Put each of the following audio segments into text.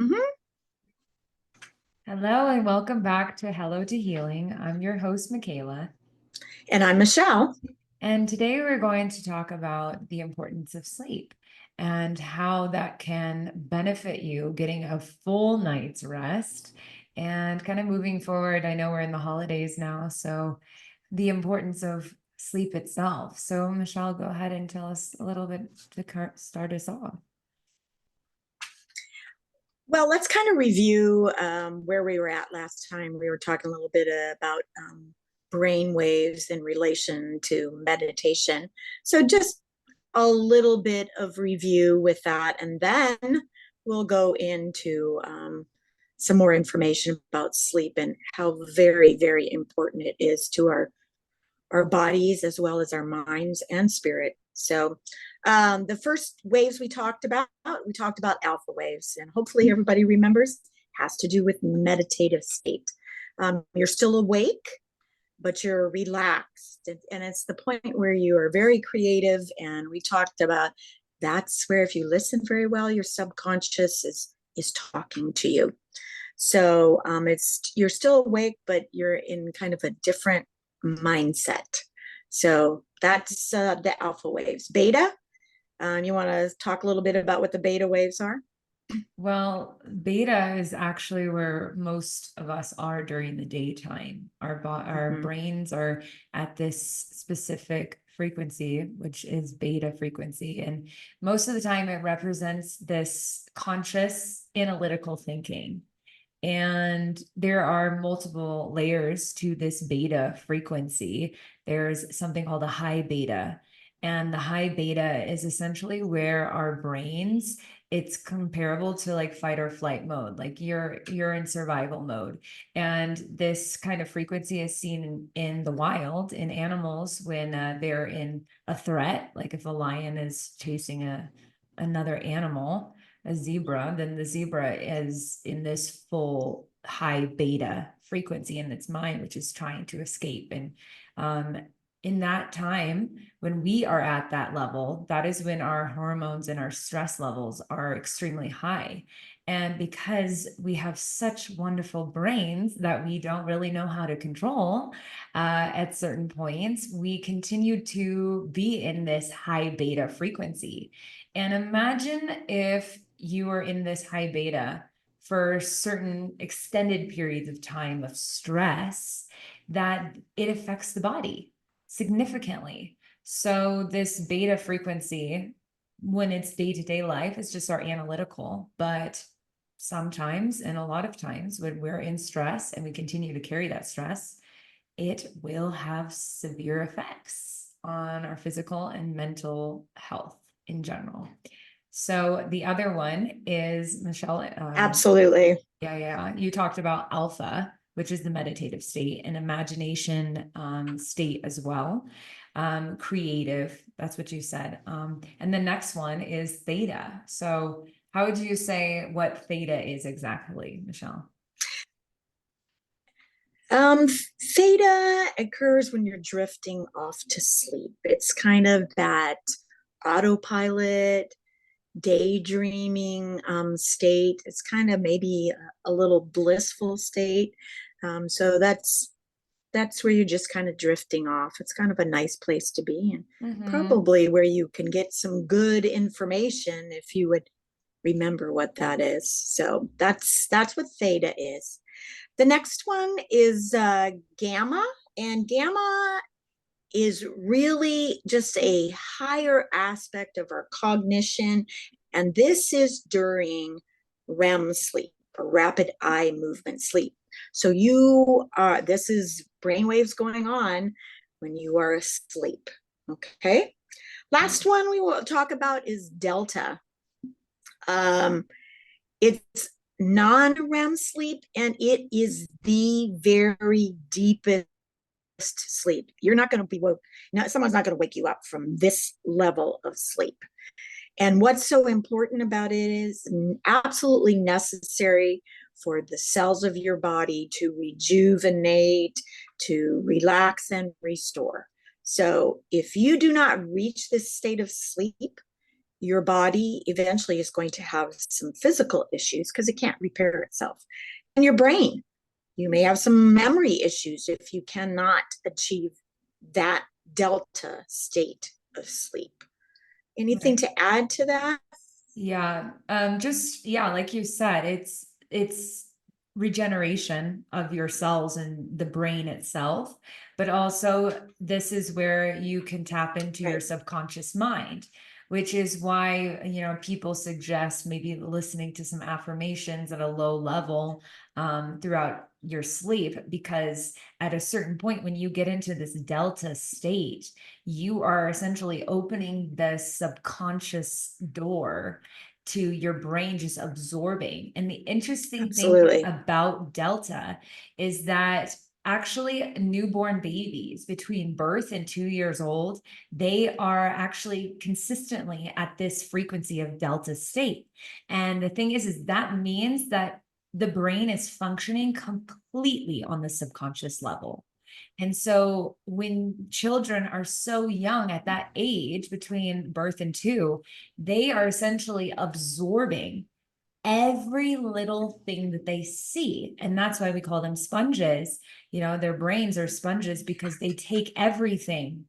Mhm. Hello and welcome back to Hello to Healing. I'm your host, Michaela. And I'm Michelle. And today we're going to talk about the importance of sleep and how that can benefit you getting a full night's rest and kind of moving forward. I know we're in the holidays now, so the importance of sleep itself. So, Michelle, go ahead and tell us a little bit to start us off. Well, let's kind of review where we were at last time. We were talking a little bit about brain waves in relation to meditation. So, just a little bit of review with that. And then we'll go into some more information about sleep and how very, very important it is to our bodies as well as our minds and spirit. So the first waves we talked about alpha waves, and hopefully everybody remembers, has to do with meditative state. You're still awake, but you're relaxed. And it's the point where you are very creative. And we talked about that's where, if you listen very well, your subconscious is talking to you. So you're still awake, but you're in kind of a different mindset. So that's the alpha waves. Beta, you want to talk a little bit about what the beta waves are? Well, beta is actually where most of us are during the daytime. Our Mm-hmm. brains are at this specific frequency, which is beta frequency. And most of the time, it represents this conscious analytical thinking. And there are multiple layers to this beta frequency. There's something called a high beta. And the high beta is essentially where our brains, it's comparable to like fight or flight mode. Like you're in survival mode. And this kind of frequency is seen in the wild in animals when they're in a threat, like if a lion is chasing another animal, a zebra, then the zebra is in this full high beta frequency in its mind, which is trying to escape. And in that time, when we are at that level, that is when our hormones and our stress levels are extremely high. And because we have such wonderful brains that we don't really know how to control at certain points, we continue to be in this high beta frequency. And imagine if you are in this high beta for certain extended periods of time of stress, that it affects the body significantly. So this beta frequency, when it's day-to-day life, is just our analytical, but sometimes and a lot of times when we're in stress and we continue to carry that stress, it will have severe effects on our physical and mental health in general. So the other one is, Michelle, Absolutely. yeah, you talked about alpha, which is the meditative state, and imagination state as well. Creative, that's what you said. And the next one is theta. So how would you say what theta is exactly, Michelle? Um, Theta occurs when you're drifting off to sleep. It's kind of that autopilot, daydreaming state. It's kind of maybe a little blissful state. So that's where you're just kind of drifting off. It's kind of a nice place to be, and Mm-hmm. probably where you can get some good information if you would remember what that is. So that's what theta is. The next one is gamma, and gamma is really just a higher aspect of our cognition. And this is during REM sleep, or rapid eye movement sleep. So this is brainwaves going on when you are asleep. Okay. Last one we will talk about is delta. Um, it's non-REM sleep, and it is the very deepest sleep. You're not going to be woke. Now, someone's not going to wake you up from this level of sleep. And what's so important about it is absolutely necessary for the cells of your body to rejuvenate, to relax and restore. So if you do not reach this state of sleep, your body eventually is going to have some physical issues because it can't repair itself. And your brain, you may have some memory issues if you cannot achieve that delta state of sleep. Anything Right. to add to that? Yeah. Just yeah, like you said, it's regeneration of your cells and the brain itself, but also this is where you can tap into your Right. subconscious mind, which is why, people suggest maybe listening to some affirmations at a low level throughout your sleep, because at a certain point, when you get into this delta state, you are essentially opening the subconscious door to your brain just absorbing. And the interesting thing Absolutely. about delta is that actually newborn babies between birth and 2 years old, they are actually consistently at this frequency of delta state. And the thing is that means that the brain is functioning completely on the subconscious level. And so when children are so young at that age between birth and two, they are essentially absorbing every little thing that they see. And that's why we call them sponges. Their brains are sponges because they take everything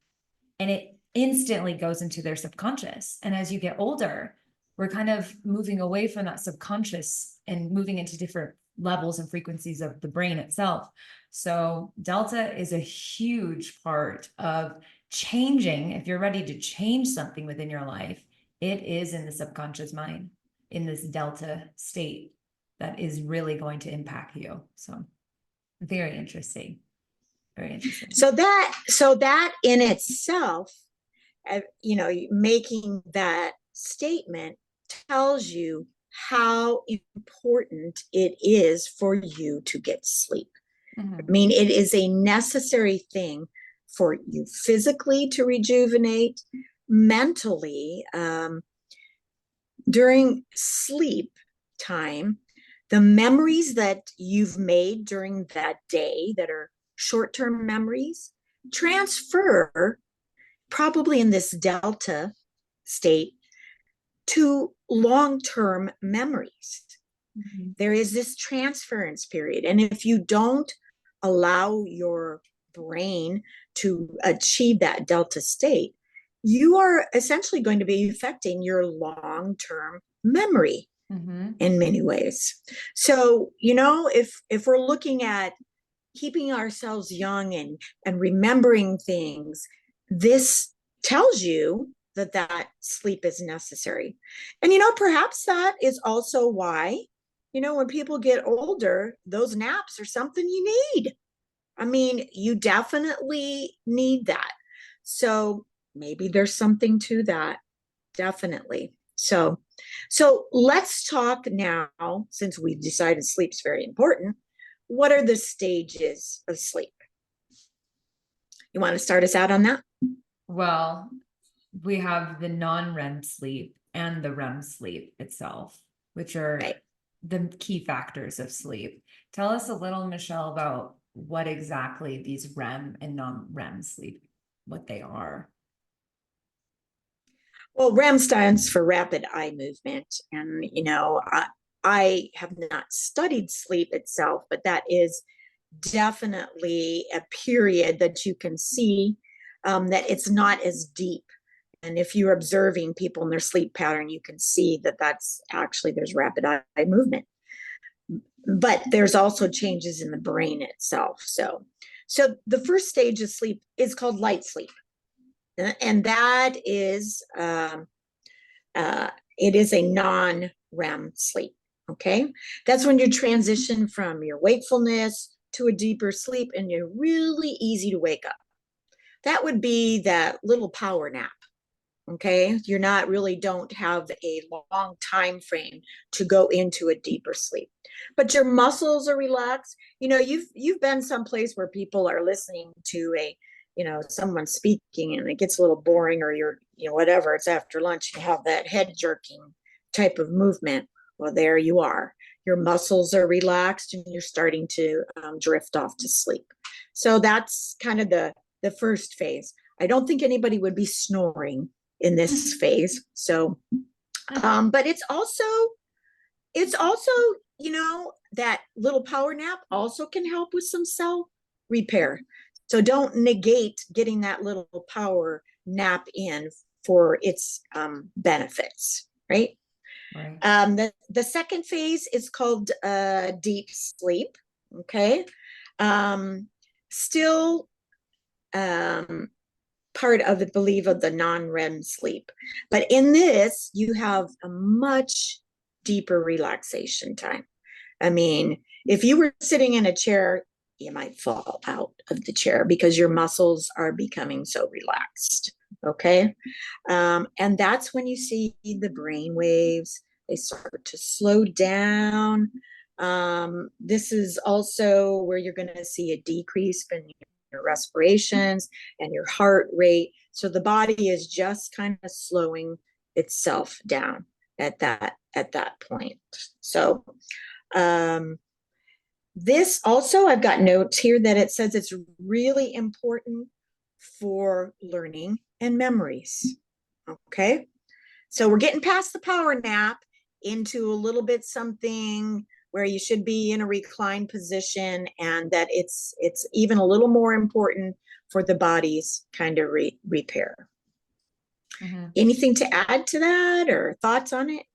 and it instantly goes into their subconscious. And as you get older, we're kind of moving away from that subconscious and moving into different levels and frequencies of the brain itself. So delta is a huge part of changing. If you're ready to change something within your life, it is in the subconscious mind, in this delta state, that is really going to impact you. So very interesting. Very interesting. So that in itself, making that statement tells you how important it is for you to get sleep. I mean, it is a necessary thing for you physically to rejuvenate, mentally. During sleep time, the memories that you've made during that day that are short-term memories transfer probably in this delta state to long-term memories. There is this transference period. And if you don't allow your brain to achieve that delta state, you are essentially going to be affecting your long-term memory in many ways. So, if we're looking at keeping ourselves young and remembering things, this tells you that sleep is necessary. And perhaps that is also why, when people get older, those naps are something you need. I mean, you definitely need that. So maybe there's something to that. Definitely. So let's talk now, since we've decided sleep's very important. What are the stages of sleep? You want to start us out on that? Well, we have the non-REM sleep and the REM sleep itself, which are Right. the key factors of sleep. Tell us a little, Michelle, about what exactly these REM and non-REM sleep, what they are. Well, REM stands for rapid eye movement. And, I have not studied sleep itself, but that is definitely a period that you can see that it's not as deep. And if you're observing people in their sleep pattern, you can see that that's actually there's rapid eye movement. But there's also changes in the brain itself. So the first stage of sleep is called light sleep. And that is it is a non-REM sleep. Okay, that's when you transition from your wakefulness to a deeper sleep, and you're really easy to wake up. That would be that little power nap. Okay, you're not really don't have a long time frame to go into a deeper sleep, but your muscles are relaxed. You've been someplace where people are listening to someone speaking, and it gets a little boring, or you're whatever, it's after lunch, you have that head jerking type of movement. Well, there you are, your muscles are relaxed and you're starting to drift off to sleep. So that's kind of the first phase. I don't think anybody would be snoring in this phase. So But it's also, you know, that little power nap also can help with some cell repair. So don't negate getting that little power nap in for its benefits, right? Right. The second phase is called deep sleep. Okay. Um, Still part of the belief of the non-REM sleep. But in this, you have a much deeper relaxation time. I mean, if you were sitting in a chair, you might fall out of the chair because your muscles are becoming so relaxed. Okay. And that's when you see the brain waves, they start to slow down. This is also where you're going to see a decrease in your respirations and your heart rate. So the body is just kind of slowing itself down at that point. So um, this also, I've got notes here that it says it's really important for learning and memories. Okay. So we're getting past the power nap into a little bit something where you should be in a reclined position, and that it's even a little more important for the body's kind of repair. Mhm. Anything to add to that or thoughts on it?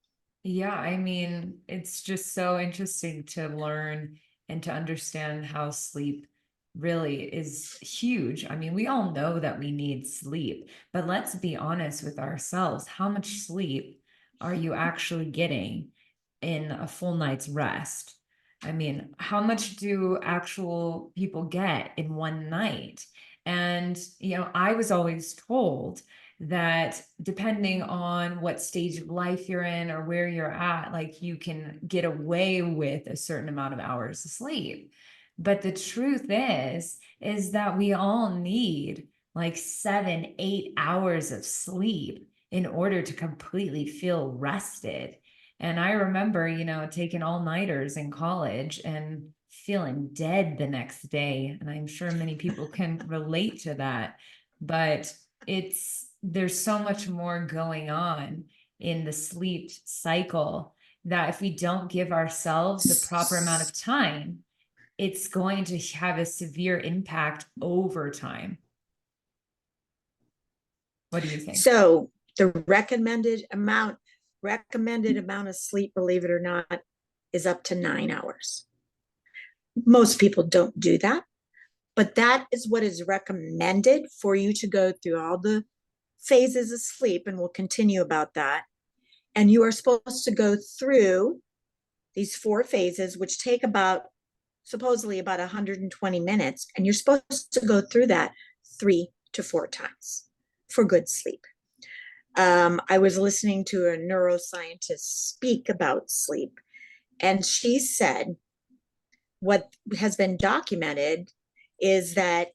Yeah, I mean, it's just so interesting to learn and to understand how sleep really is huge. I mean, we all know that we need sleep, but let's be honest with ourselves. How much sleep are you actually getting in a full night's rest? I mean, how much do actual people get in one night? And, I was always told that depending on what stage of life you're in or where you're at, like you can get away with a certain amount of hours of sleep. But the truth is that we all need like 7, 8 hours of sleep in order to completely feel rested. And I remember, taking all nighters in college and feeling dead the next day. And I'm sure many people can relate to that. But there's so much more going on in the sleep cycle that if we don't give ourselves the proper amount of time, it's going to have a severe impact over time. What do you think? So the recommended amount of sleep, believe it or not, is up to 9 hours. Most people don't do that, but that is what is recommended for you to go through all the phases of sleep, and we'll continue about that. And you are supposed to go through these 4 phases, which take about supposedly about 120 minutes, and you're supposed to go through that 3 to 4 times for good sleep. I was listening to a neuroscientist speak about sleep, and she said what has been documented is that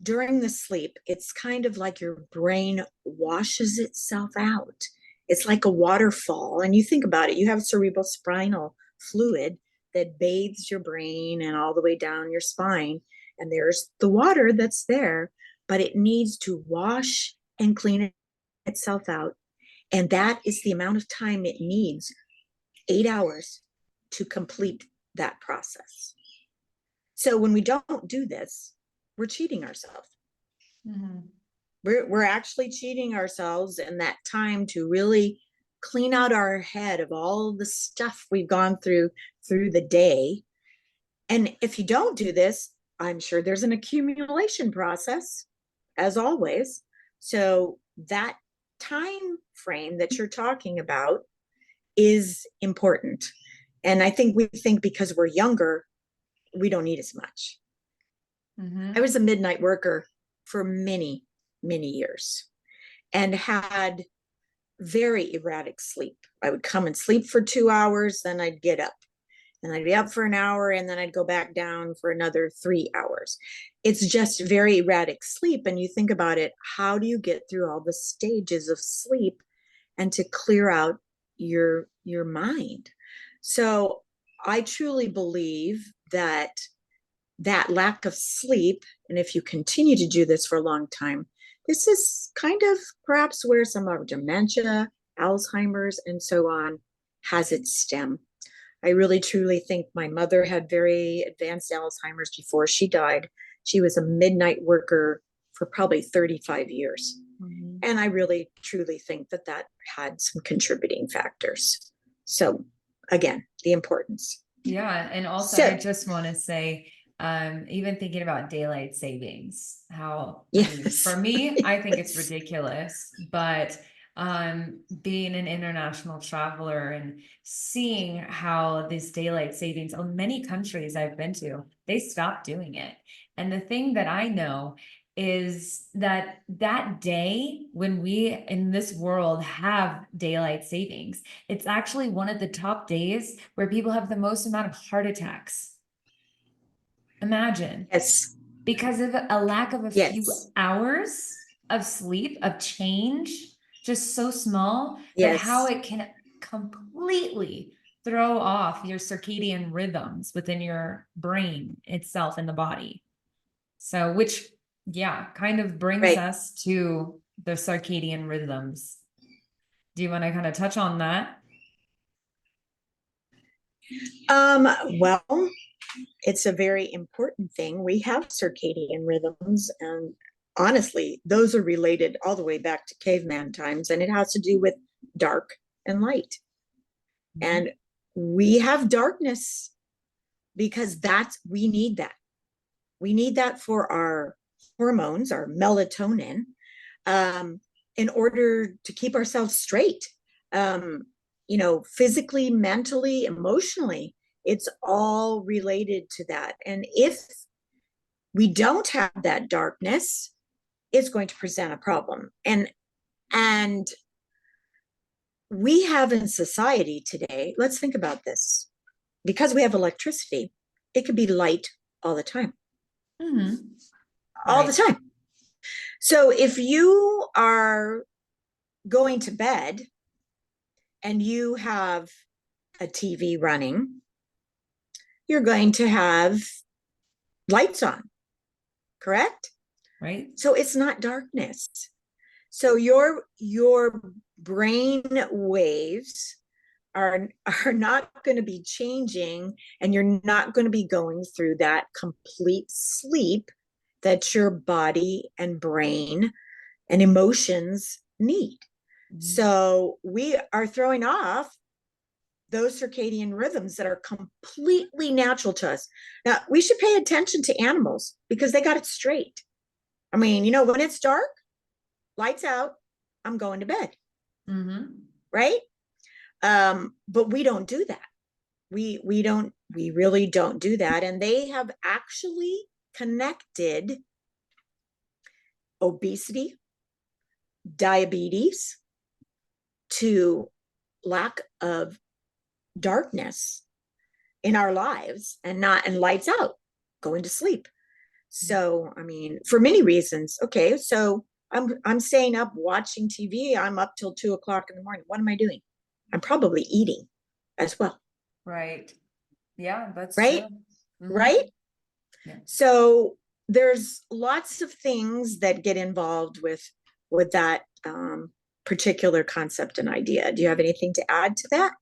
during the sleep, it's kind of like your brain washes itself out. It's like a waterfall. And you think about it, you have cerebral spinal fluid that bathes your brain and all the way down your spine. And there's the water that's there, but it needs to wash and clean itself out. And that is the amount of time it needs, 8 hours, to complete that process. So when we don't do this, we're cheating ourselves. Mm-hmm. We're actually cheating ourselves in that time to really clean out our head of all the stuff we've gone through the day. And if you don't do this, I'm sure there's an accumulation process, as always. So that time frame that you're talking about is important. And I think we think because we're younger, we don't need as much. Mm-hmm. I was a midnight worker for many, many years and had very erratic sleep. I would come and sleep for 2 hours, then I'd get up and I'd be up for an hour and then I'd go back down for another 3 hours. It's just very erratic sleep. And you think about it, how do you get through all the stages of sleep and to clear out your mind? So I truly believe that that lack of sleep, and if you continue to do this for a long time, this is kind of perhaps where some of our dementia Alzheimer's, and so on, has its stem. I really truly think my mother had very advanced Alzheimer's before she died. She was a midnight worker for probably 35 years. Mm-hmm. And I really truly think that that had some contributing factors. So, again, the importance. Yeah. And also, I So, just want to say, even thinking about daylight savings, how, I mean, for yes. me, I think it's Yes. ridiculous, but being an international traveler and seeing how this daylight savings in many countries I've been to, they stopped doing it. And the thing that I know is that that day when we in this world have daylight savings, it's actually one of the top days where people have the most amount of heart attacks. Imagine, Yes. because of a lack of a few Yes. hours of sleep, of change, just so small, but how Yes. it can completely throw off your circadian rhythms within your brain itself in the body. So, which, yeah, kind of brings Right. us to the circadian rhythms. Do you want to kind of touch on that? Well, it's a very important thing. We have circadian rhythms, and honestly, those are related all the way back to caveman times, and it has to do with dark and light. Mhm. And we have darkness because we need that. We need that for our hormones, our melatonin, in order to keep ourselves straight. Um, physically, mentally, emotionally, it's all related to that. And if we don't have that darkness, it's going to present a problem. And we have in society today, let's think about this. Because we have electricity, it could be light all the time. Mhm. All the Right. time. So if you are going to bed and you have a TV running, you're going to have lights on, correct? Right. So it's not darkness. So your brain waves are not going to be changing, and you're not going to be going through that complete sleep that your body and brain and emotions need. Mhm. So we are throwing off those circadian rhythms that are completely natural to us. Now, we should pay attention to animals because they got it straight. I mean, when it's dark, lights out, I'm going to bed, Mhm. right? But we don't do that. We really don't do that. And they have actually connected obesity, diabetes to lack of darkness in our lives, and lights out, going to sleep. So, I mean, for many reasons. Okay, so I'm staying up watching TV. I'm up till 2 o'clock in the morning. What am I doing? I'm probably eating as well, Right. Yeah, that's right? true. Mhm. Right? Yeah. So there's lots of things that get involved with that particular concept and idea. Do you have anything to add to that?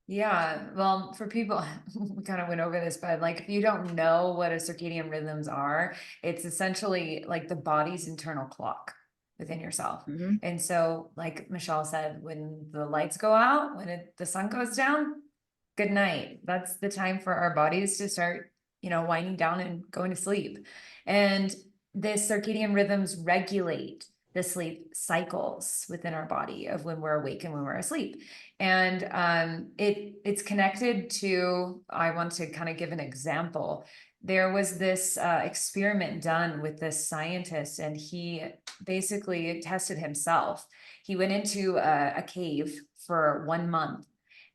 Yeah, well, for people, we kind of went over this, but like if you don't know what a circadian rhythms are, it's essentially like the body's internal clock within yourself. Mm-hmm. And so, like Michelle said, when the lights go out, when the sun goes down, good night. That's the time for our bodies to start, winding down and going to sleep. And the circadian rhythms regulate the sleep cycles within our body of when we're awake and when we're asleep. And it's connected to, I want to kind of give an example. There was this experiment done with this scientist, and he basically tested himself. He went into a cave for 1 month,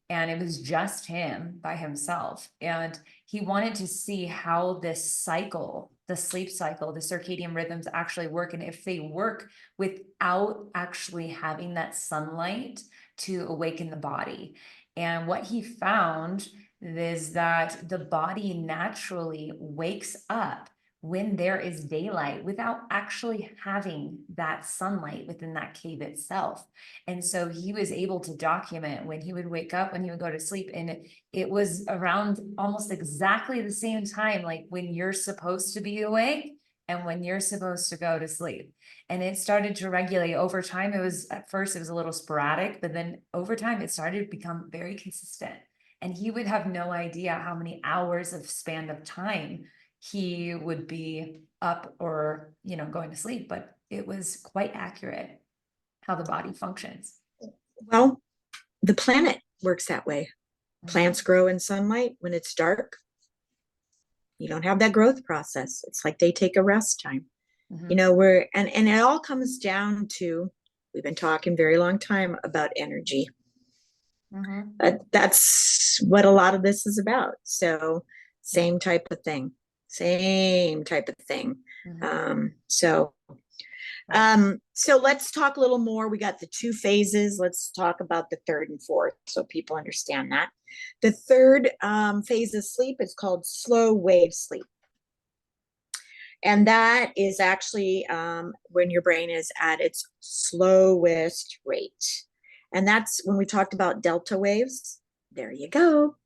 and it was just him by himself. And he wanted to see how this cycle, the sleep cycle, the circadian rhythms actually work, and if they work without actually having that sunlight to awaken the body. And what he found is that the body naturally wakes up when there is daylight without actually having that sunlight within that cave itself. And so he was able to document when he would wake up, when he would go to sleep. And it was around almost exactly the same time, like when you're supposed to be awake and when you're supposed to go to sleep. And it started to regulate over time. It was, at first, it was a little sporadic, but then over time, it started to become very consistent. And he would have no idea how many hours of span of time he would be up or, going to sleep, but it was quite accurate how the body functions. Well, the planet works that way. Plants grow in sunlight. When it's dark, you don't have that growth process. It's like they take a rest time. We're and it all comes down to, we've been talking very long time about energy. That's what a lot of this is about. So same type of thing. So let's talk a little more. We got the two phases. Let's talk about the third and fourth so people understand that. The third phase of sleep is called slow wave sleep. And that is actually when your brain is at its slowest rate. And that's when we talked about delta waves. There you go.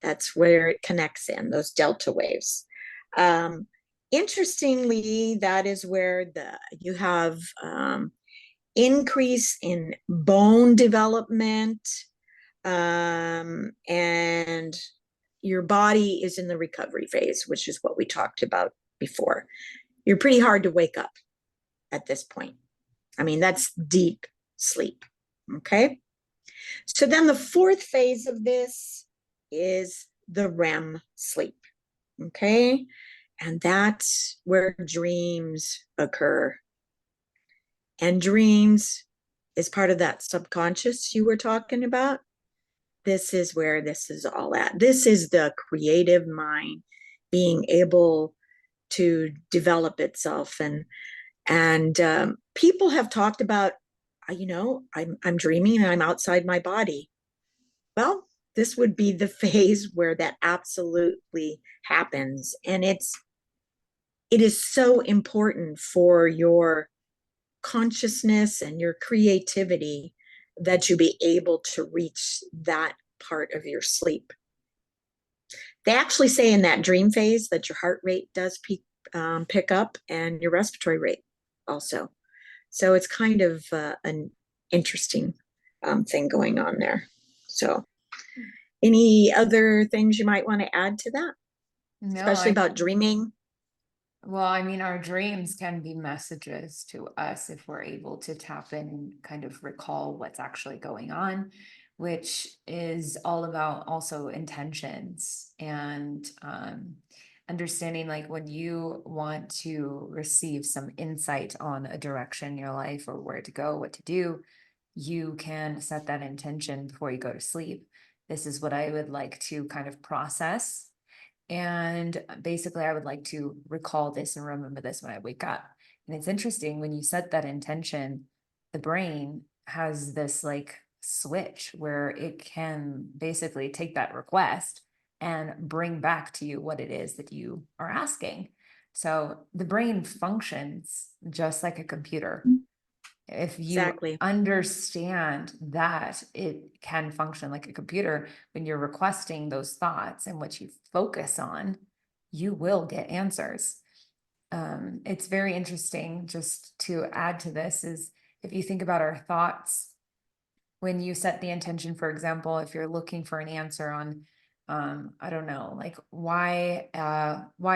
That's where it connects in, those delta waves. Interestingly, that is where you have increase in bone development, and your body is in the recovery phase, which is what we talked about before. You're pretty hard to wake up at this point. I mean, that's deep sleep. Okay. So then the fourth phase of this is the REM sleep. Okay. And that's where dreams occur. And dreams is part of that subconscious you were talking about. This is where this is all at. This is the creative mind being able to develop itself. And people have talked about, I'm dreaming and I'm outside my body. Well, this would be the phase where that absolutely happens. And it is so important for your consciousness and your creativity that you be able to reach that part of your sleep. They actually say in that dream phase that your heart rate does pick up and your respiratory rate also. So it's kind of an interesting thing going on there. So any other things you might want to add to that? No, especially about dreaming? Well, I mean, our dreams can be messages to us if we're able to tap in and kind of recall what's actually going on, which is all about also intentions and understanding, like when you want to receive some insight on a direction in your life or where to go, what to do, you can set that intention before you go to sleep. This is what I would like to kind of process. And basically, I would like to recall this and remember this when I wake up. And it's interesting, when you set that intention, the brain has this like switch where it can basically take that request and bring back to you what it is that you are asking. So the brain functions just like a computer. If you exactly understand that it can function like a computer, when you're requesting those thoughts and what you focus on, you will get answers. It's very interesting, just to add to this, is if you think about our thoughts, when you set the intention, for example, if you're looking for an answer on, I don't know, like why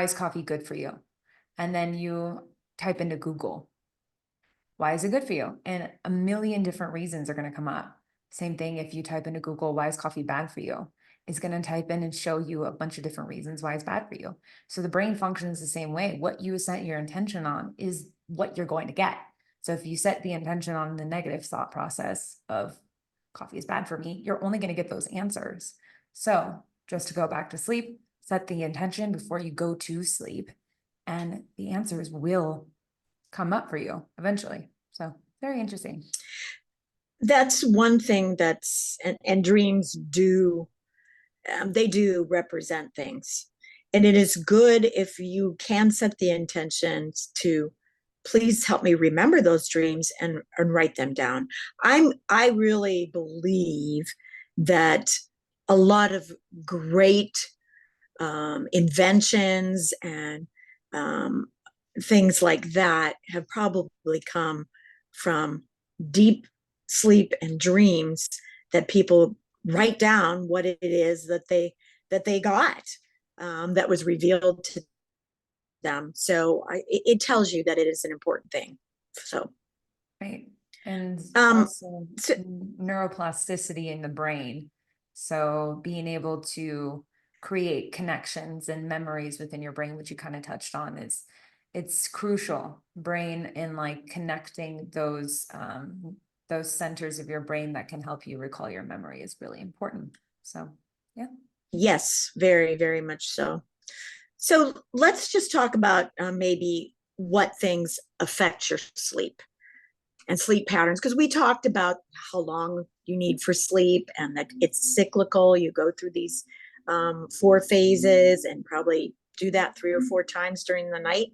is coffee good for you? And then you type into Google, why is it good for you? And a million different reasons are going to come up. Same thing if you type into Google, why is coffee bad for you? It's going to type in and show you a bunch of different reasons why it's bad for you. So the brain functions the same way. What you set your intention on is what you're going to get. So if you set the intention on the negative thought process of coffee is bad for me, you're only going to get those answers. So just to go back to sleep, set the intention before you go to sleep, and the answers will come up for you eventually. So very interesting. That's one thing and dreams do, they do represent things. and it is good if you can set the intentions to please help me remember those dreams and write them down. I really believe that a lot of great inventions and um, things like that have probably come from deep sleep and dreams that people write down what it is that they got that was revealed to them. So it tells you that it is an important thing. So, Right. And um, also so neuroplasticity in the brain. So being able to create connections and memories within your brain, which you kind of touched on, is it's crucial. Brain in like connecting those centers of your brain that can help you recall your memory is really important. So yeah. yes, very, very much so. So let's just talk about maybe what things affect your sleep and sleep patterns, because we talked about how long you need for sleep and that it's cyclical. You go through these 4 phases and probably do that 3 or 4 times during the night.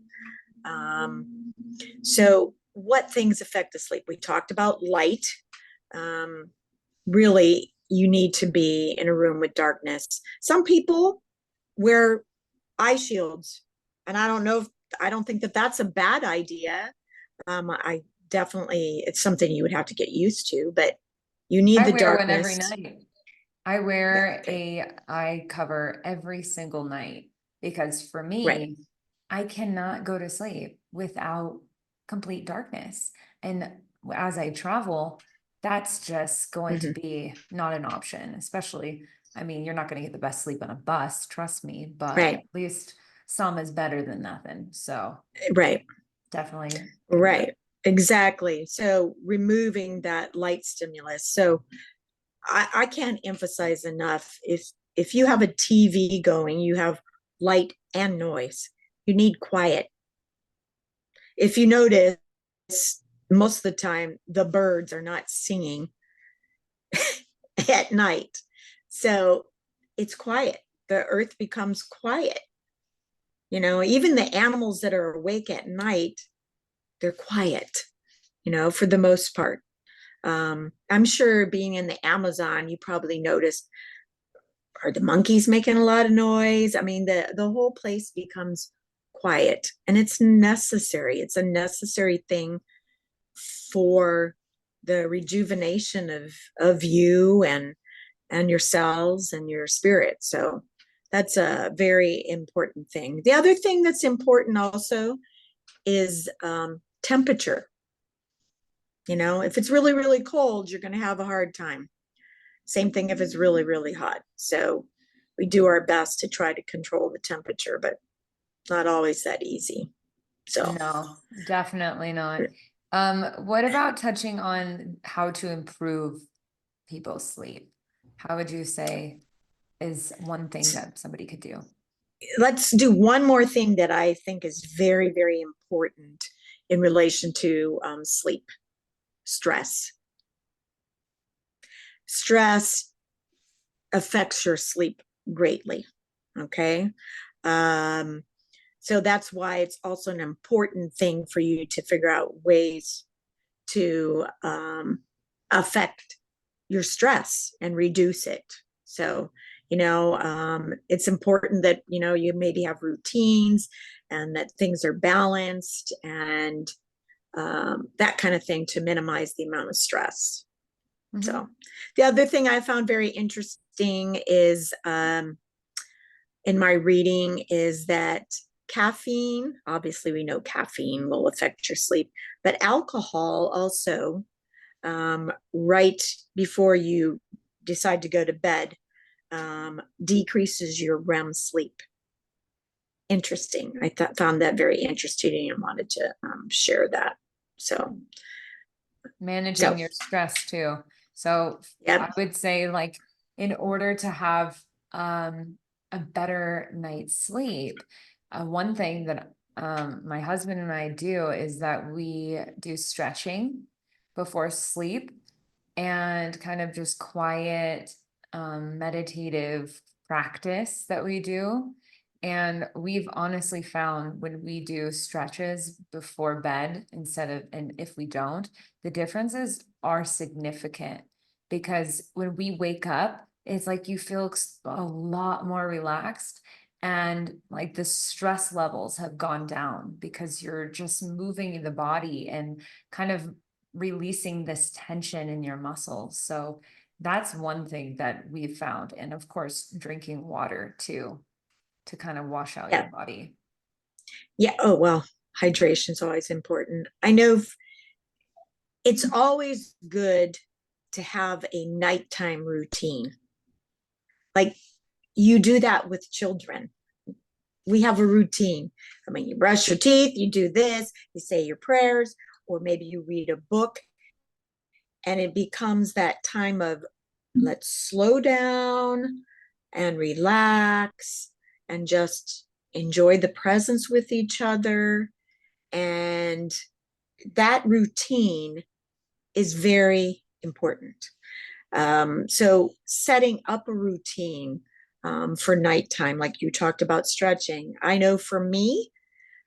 So, what things affect the sleep? We talked about light. Um, Really, you need to be in a room with darkness. Some people wear eye shields, and I don't think that that's a bad idea. I definitely, it's something you would have to get used to, but you need I the wear one every darkness. night. I Yeah, wear okay, a eye cover every single night because for right. me, I cannot go to sleep without complete darkness. And as I travel, that's just going to Hmm. be not an option, especially, I mean, you're not going to get the best sleep on a bus, trust me, but at Right, least some is better than nothing. So right, definitely can. right. Exactly. So removing that light stimulus. So I can't emphasize enough, if you have a TV going, you have light and noise. You need quiet. If you notice, most of the time the birds are not singing at night. So it's quiet. The earth becomes quiet. Even the animals that are awake at night, they're quiet, for the most part. I'm sure being in the Amazon, you probably noticed, are the monkeys making a lot of noise? I mean, the whole place becomes quiet, and it's necessary. It's a necessary thing for the rejuvenation of you and your cells and your spirit. So that's a very important thing. The other thing that's important also is temperature. If it's really, really cold, you're going to have a hard time. Same thing if it's really, really hot. So we do our best to try to control the temperature, but not always that easy. So, No, definitely not. What about touching on how to improve people's sleep? How would you say is one thing that somebody could do? let's do one more thing that I think is very, very important in relation to sleep: stress. Stress affects your sleep greatly. Okay. Um, so that's why it's also an important thing for you to figure out ways to affect your stress and reduce it. So, it's important that, you maybe have routines and that things are balanced and that kind of thing to minimize the amount of stress. Mhm. So, the other thing I found very interesting is in my reading is that caffeine, obviously, we know caffeine will affect your sleep, but alcohol also, right before you decide to go to bed, decreases your REM sleep. Interesting. Found that very interesting and wanted to share that. So, Managing so your stress too. So I yep. would say like in order to have a better night's sleep, one thing that my husband and I do is that we do stretching before sleep and kind of just quiet meditative practice that we do. And we've honestly found when we do stretches before bed instead of, and if we don't, the differences are significant because when we wake up, it's like you feel a lot more relaxed and like the stress levels have gone down because you're just moving the body and kind of releasing this tension in your muscles. So that's one thing that we've found. And of course, drinking water too to kind of wash out your Yeah. body. Yeah. Oh, well, hydration is always important. I know it's always good to have a nighttime routine. Like you do that with children. We have a routine. I mean, you brush your teeth, you do this, you say your prayers, or maybe you read a book, and it becomes that time of let's slow down and relax and just enjoy the presence with each other. And that routine is very important. So setting up a routine for nighttime, like you talked about stretching. I know for me,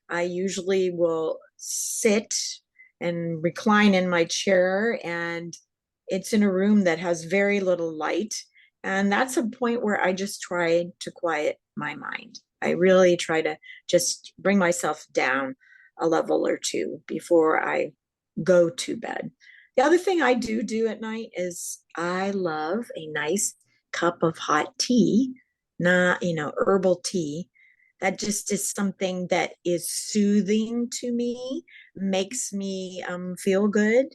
I usually will sit and recline in my chair, and it's in a room that has very little light. And that's a point where I just try to quiet my mind. I really try to just bring myself down a level or two before I go to bed. The other thing I do at night is I love a nice cup of hot tea, not, herbal tea. That just is something that is soothing to me, makes me feel good.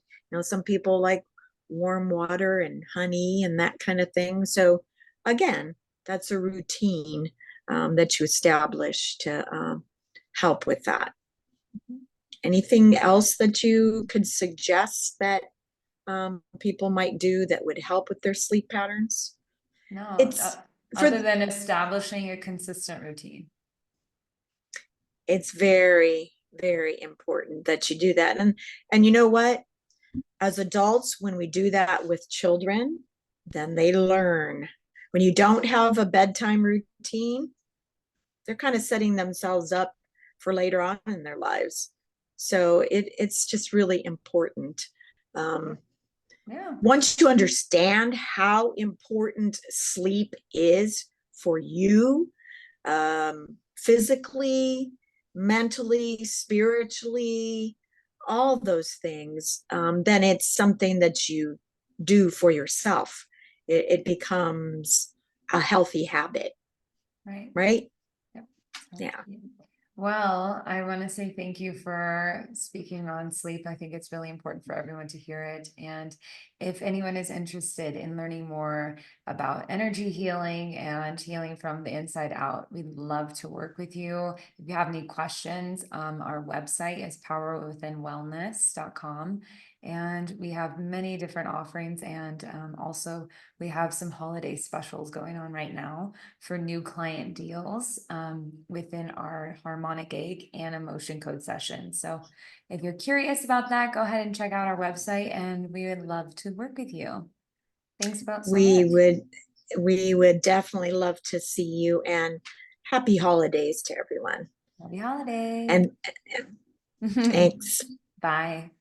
Some people like warm water and honey and that kind of thing. So again, that's a routine that you establish to help with that. Anything else that you could suggest that people might do that would help with their sleep patterns? No, It's for other than establishing a consistent routine. it's very, very important that you do that. And you know what? As adults, when we do that with children, then they learn. When you don't have a bedtime routine, they're kind of setting themselves up for later on in their lives. So it's just really important. Um, Yeah. Once you understand how important sleep is for you, physically, mentally, spiritually, all those things, then it's something that you do for yourself. It becomes a healthy habit, Right. right? Yep. Yeah. Well, I want to say thank you for speaking on sleep. I think it's really important for everyone to hear it. And if anyone is interested in learning more about energy healing and healing from the inside out, we'd love to work with you. If you have any questions, our website is powerwithinwellness.com. And we have many different offerings. And also, we have some holiday specials going on right now for new client deals within our harmonic egg and emotion code session. So if you're curious about that, go ahead and check out our website and we would love to work with you. Thanks about so We much. would we would definitely love to see you, and happy holidays to everyone. Happy holidays. And thanks. Bye.